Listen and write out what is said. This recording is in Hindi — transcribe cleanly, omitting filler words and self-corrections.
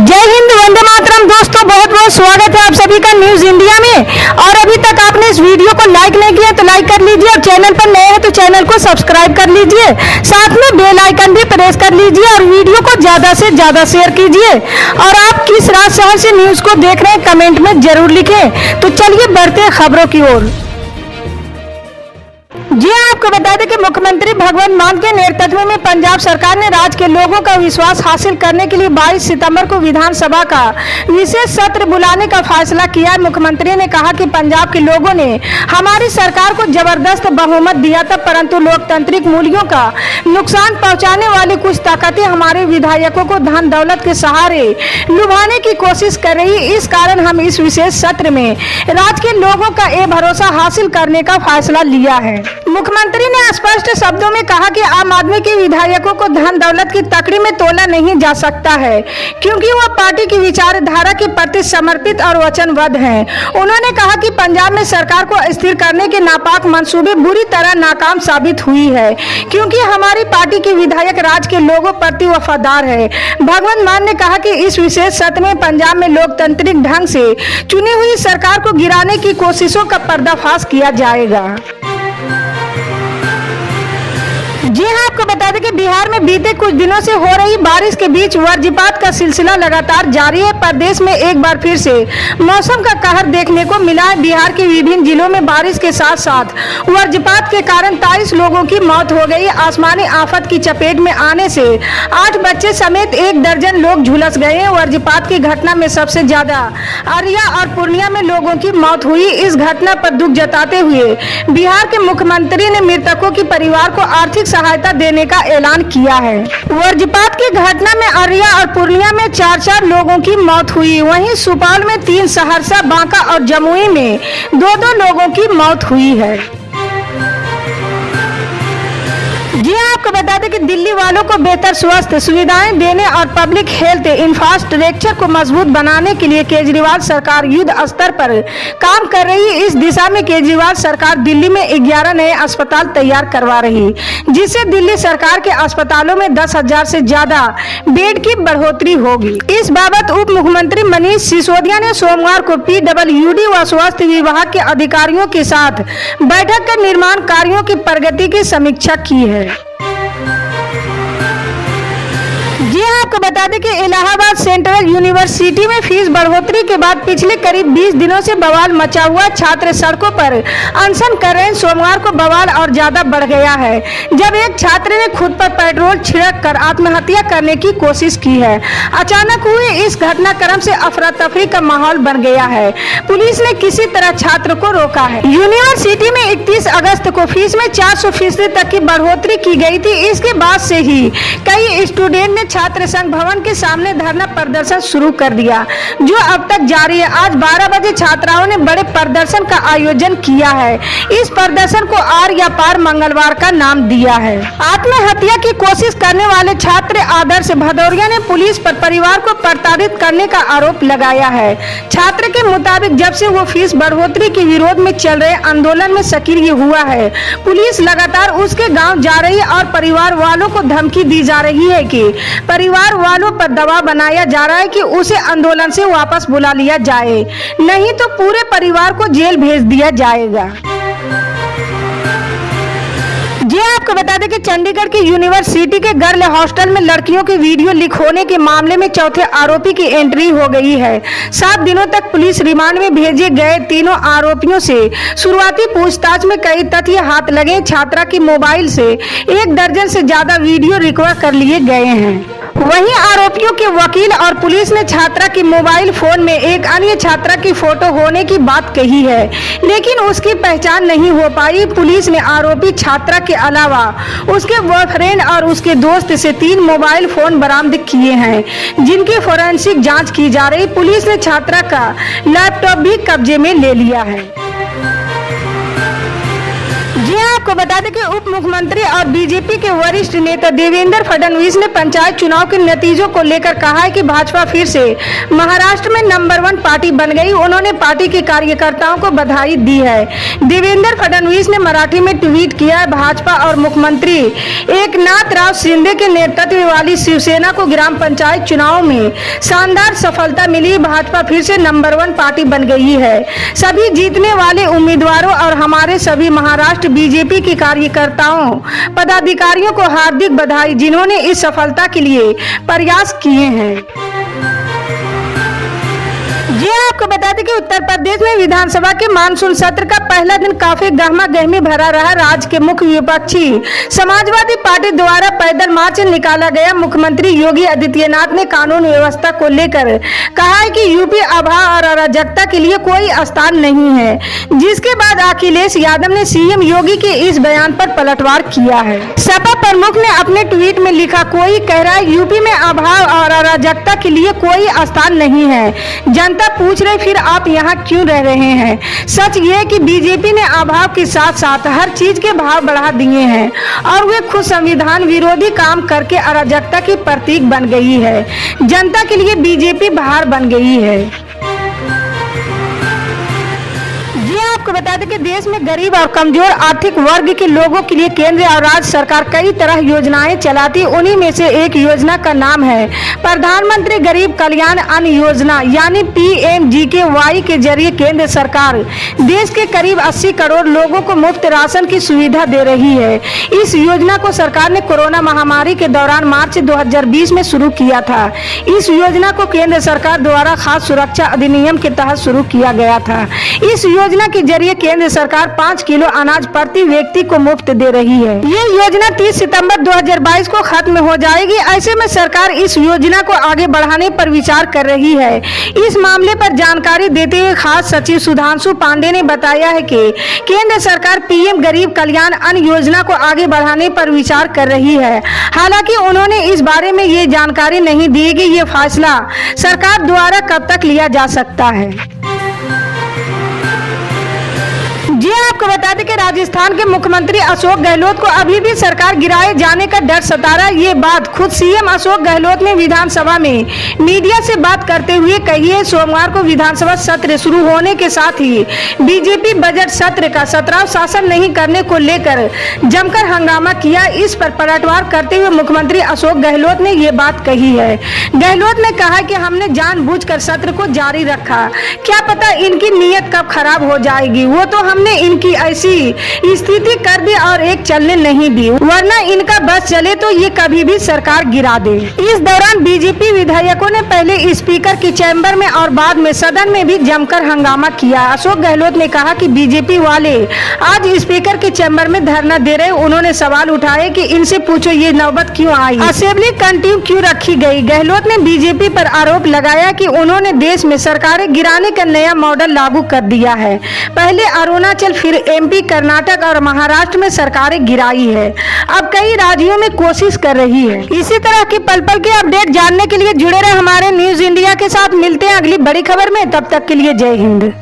जय हिंद, वंदे मातरम। दोस्तों बहुत बहुत स्वागत है आप सभी का न्यूज इंडिया में। और अभी तक आपने इस वीडियो को लाइक नहीं किया तो लाइक कर लीजिए, और चैनल पर नए हैं तो चैनल को सब्सक्राइब कर लीजिए, साथ में बेल आइकन भी प्रेस कर लीजिए और वीडियो को ज्यादा से ज्यादा शेयर कीजिए। और आप किस राज्य शहर से न्यूज को देख रहे हैं कमेंट में जरूर लिखें। तो चलिए बढ़ते हैं खबरों की ओर। जी आपको बता दें कि मुख्यमंत्री भगवंत मान के नेतृत्व में पंजाब सरकार ने राज्य के लोगों का विश्वास हासिल करने के लिए 22 सितंबर को विधानसभा का विशेष सत्र बुलाने का फैसला किया है। मुख्यमंत्री ने कहा कि पंजाब के लोगों ने हमारी सरकार को जबरदस्त बहुमत दिया था, परंतु लोकतांत्रिक मूल्यों का नुकसान पहुंचाने वाली कुछ ताकतें हमारे विधायकों को धन दौलत के सहारे लुभाने की कोशिश कर रही। इस कारण हम इस विशेष सत्र में राज्य के लोगों का ये भरोसा हासिल करने का फैसला लिया है। मुख्यमंत्री ने स्पष्ट शब्दों में कहा कि आम आदमी के विधायकों को धन दौलत की तकड़ी में तोला नहीं जा सकता है, क्योंकि वह पार्टी की विचारधारा के प्रति समर्पित और वचनबद्ध हैं। उन्होंने कहा कि पंजाब में सरकार को स्थिर करने के नापाक मंसूबे बुरी तरह नाकाम साबित हुई है, क्योंकि हमारी पार्टी के विधायक राज्य के लोगों प्रति वफादार है। भगवंत मान ने कहा कि इस विशेष सत्र में पंजाब में लोकतांत्रिक ढंग से चुनी हुई सरकार को गिराने की कोशिशों का पर्दाफाश किया जाएगा। जी हाँ, आपको बता दें कि बिहार में बीते कुछ दिनों से हो रही बारिश के बीच वज्रपात का सिलसिला लगातार जारी है। प्रदेश में एक बार फिर से मौसम का कहर देखने को मिला है। बिहार के विभिन्न जिलों में बारिश के साथ साथ वज्रपात के कारण 23 लोगों की मौत हो गई। आसमानी आफत की चपेट में आने से 8 बच्चे समेत 1 दर्जन लोग झुलस गए हैं। वज्रपात की घटना में सबसे ज्यादा अररिया और पूर्णिया में लोगों की मौत हुई। इस घटना पर दुख जताते हुए बिहार के मुख्यमंत्री ने मृतकों के परिवार को आर्थिक सहायता देने का ऐलान किया है। वज्रपात की घटना में अररिया और पूर्णिया में 4 लोगों की मौत हुई। वहीं सुपौल में 3, सहरसा, बांका और जमुई में 2 लोगों की मौत हुई है। जी आपको बता दें कि दिल्ली वालों को बेहतर स्वास्थ्य सुविधाएं देने और पब्लिक हेल्थ इंफ्रास्ट्रक्चर को मजबूत बनाने के लिए केजरीवाल सरकार युद्ध स्तर पर काम कर रही है। इस दिशा में केजरीवाल सरकार दिल्ली में 11 नए अस्पताल तैयार करवा रही, जिससे दिल्ली सरकार के अस्पतालों में 10,000 से ज्यादा बेड की बढ़ोतरी होगी। इस बाबत उप मुख्यमंत्री मनीष सिसोदिया ने सोमवार को PWD व स्वास्थ्य विभाग के अधिकारियों के साथ बैठक कर निर्माण कार्यों की प्रगति की समीक्षा की है। जी हाँ, आपको बता दें कि इलाहाबाद सेंट्रल यूनिवर्सिटी में फीस बढ़ोतरी के बाद पिछले करीब 20 दिनों से बवाल मचा हुआ। छात्र सड़कों पर अनशन कर रहे हैं। सोमवार को बवाल और ज्यादा बढ़ गया है, जब एक छात्र ने खुद पर पेट्रोल छिड़क कर आत्महत्या करने की कोशिश की है। अचानक हुए इस घटनाक्रम से अफरा तफरी का माहौल बन गया है। पुलिस ने किसी तरह छात्र को रोका है। यूनिवर्सिटी में 31 अगस्त को फीस में 400% तक की बढ़ोतरी की गई थी। इसके बाद से ही कई स्टूडेंट ने छात्र संघ भवन के सामने धरना प्रदर्शन शुरू कर दिया, जो अब तक जारी है। आज 12 बजे छात्राओं ने बड़े प्रदर्शन का आयोजन किया है। इस प्रदर्शन को आर या पार मंगलवार का नाम दिया है। आत्महत्या की कोशिश करने वाले छात्र आदर्श भदौरिया ने पुलिस पर परिवार को प्रताड़ित करने का आरोप लगाया है। छात्र के मुताबिक जब से वो फीस बढ़ोतरी के विरोध में चल रहे आंदोलन में सक्रिय हुआ है, पुलिस लगातार उसके गाँव जा रही है और परिवार वालों को धमकी दी जा रही है कि परिवार वालों पर दबाव बनाया जा रहा है कि उसे आंदोलन से वापस बुला लिया जाए, नहीं तो पूरे परिवार को जेल भेज दिया जाएगा। जी आपको बता दें कि चंडीगढ़ की यूनिवर्सिटी के गर्ल हॉस्टल में लड़कियों के वीडियो लीक होने के मामले में चौथे आरोपी की एंट्री हो गई है। 7 दिनों तक पुलिस रिमांड में भेजे गए तीनों आरोपियों से शुरुआती पूछताछ में कई तथ्य हाथ लगे। छात्रा की मोबाइल से 1 दर्जन से ज्यादा वीडियो रिकॉर्ड कर लिए गए हैं। वहीं आरोपियों के वकील और पुलिस ने छात्रा की मोबाइल फोन में एक अन्य छात्रा की फोटो होने की बात कही है, लेकिन उसकी पहचान नहीं हो पाई। पुलिस ने आरोपी छात्रा के अलावा उसके बॉयफ्रेंड और उसके दोस्त से 3 मोबाइल फोन बरामद किए हैं, जिनकी फोरेंसिक जांच की जा रही। पुलिस ने छात्रा का लैपटॉप भी कब्जे में ले लिया है। जी हाँ, आपको बता दें कि उप मुख्यमंत्री और बीजेपी के वरिष्ठ नेता देवेंद्र फडणवीस ने पंचायत चुनाव के नतीजों को लेकर कहा है कि भाजपा फिर से महाराष्ट्र में नंबर 1 पार्टी बन गई। उन्होंने पार्टी के कार्यकर्ताओं को बधाई दी है। देवेंद्र फडणवीस ने मराठी में ट्वीट किया है, भाजपा और मुख्यमंत्री एकनाथराव शिंदे के नेतृत्व वाली शिवसेना को ग्राम पंचायत चुनाव में शानदार सफलता मिली। भाजपा फिर से नंबर 1 पार्टी बन गई है। सभी जीतने वाले उम्मीदवारों और हमारे सभी महाराष्ट्र बीजेपी के कार्यकर्ताओं पदाधिकारियों को हार्दिक बधाई, जिन्होंने इस सफलता के लिए प्रयास किए हैं। जी आपको बता दें कि उत्तर प्रदेश में विधानसभा के मानसून सत्र का पहला दिन काफी गहमा गहमी भरा रहा। राज्य के मुख्य विपक्षी समाजवादी पार्टी द्वारा पैदल मार्च निकाला गया। मुख्यमंत्री योगी आदित्यनाथ ने कानून व्यवस्था को लेकर कहा है कि यूपी अभाव और अराजकता के लिए कोई स्थान नहीं है, जिसके बाद अखिलेश यादव ने सीएम योगी के इस बयान पर पलटवार किया है। सपा प्रमुख ने अपने ट्वीट में लिखा, कोई कह रहा है यूपी में अभाव और अराजकता के लिए कोई स्थान नहीं है। जनता पूछ रहे फिर आप यहाँ क्यों रह रहे हैं। सच ये है कि बीजेपी ने अभाव के साथ साथ हर चीज के भाव बढ़ा दिए हैं और वे खुद संविधान विरोधी काम करके अराजकता की प्रतीक बन गई है। जनता के लिए बीजेपी भार बन गई है। आपको बता दें कि देश में गरीब और कमजोर आर्थिक वर्ग के लोगों के लिए केंद्र और राज्य सरकार कई तरह योजनाएं चलाती। उन्हीं में से एक योजना का नाम है प्रधानमंत्री गरीब कल्याण अन्न योजना यानी PMGKY के जरिए केंद्र सरकार देश के करीब 80 करोड़ लोगों को मुफ्त राशन की सुविधा दे रही है। इस योजना को सरकार ने कोरोना महामारी के दौरान मार्च 2020 में शुरू किया था। इस योजना को केंद्र सरकार द्वारा खाद्य सुरक्षा अधिनियम के तहत शुरू किया गया था। इस योजना के जरिए केंद्र सरकार 5 किलो अनाज प्रति व्यक्ति को मुफ्त दे रही है। ये योजना 30 सितंबर 2022 को खत्म हो जाएगी। ऐसे में सरकार इस योजना को आगे बढ़ाने पर विचार कर रही है। इस मामले पर जानकारी देते हुए खाद्य सचिव सुधांशु पांडे ने बताया है कि केंद्र सरकार PM गरीब कल्याण अन्न योजना को आगे बढ़ाने पर विचार कर रही है। हालांकि उन्होंने इस बारे में ये जानकारी नहीं दी कि ये फैसला सरकार द्वारा कब तक लिया जा सकता है। जी आपको बता दें कि राजस्थान के मुख्यमंत्री अशोक गहलोत को अभी भी सरकार गिराए जाने का डर सता रहा है। ये बात खुद CM अशोक गहलोत ने विधानसभा में मीडिया से बात करते हुए कही है। सोमवार को विधानसभा सत्र शुरू होने के साथ ही बीजेपी बजट सत्र का सत्राव शासन नहीं करने को लेकर जमकर हंगामा किया। इस पर पलटवार करते हुए मुख्यमंत्री अशोक गहलोत ने ये बात कही है। गहलोत ने कहा कि हमने जानबूझकर सत्र को जारी रखा, क्या पता इनकी नीयत कब खराब हो जाएगी। वो तो हमने इनकी ऐसी स्थिति कर दी और एक चलने नहीं दी, वरना इनका बस चले तो ये कभी भी सरकार गिरा दे। इस दौरान बीजेपी विधायकों ने पहले स्पीकर की चैम्बर में और बाद में सदन में भी जमकर हंगामा किया। अशोक गहलोत ने कहा कि बीजेपी वाले आज स्पीकर के चैम्बर में धरना दे रहे। उन्होंने सवाल उठाए कि इनसे पूछो ये नौबत क्यों आई, असेंबली कंटिन्यू क्यों रखी गई। गहलोत ने बीजेपी पर आरोप लगाया कि उन्होंने देश में सरकारें गिराने का नया मॉडल लागू कर दिया है। पहले अरुणाचल, फिर MP, कर्नाटक और महाराष्ट्र में सरकारें गिराई है, अब कई राज्यों में कोशिश कर रही है। इसी तरह की पल पल के अपडेट जानने के लिए जुड़े रहे हमारे न्यूज इंडिया के साथ। मिलते हैं अगली बड़ी खबर में, तब तक के लिए जय हिंद।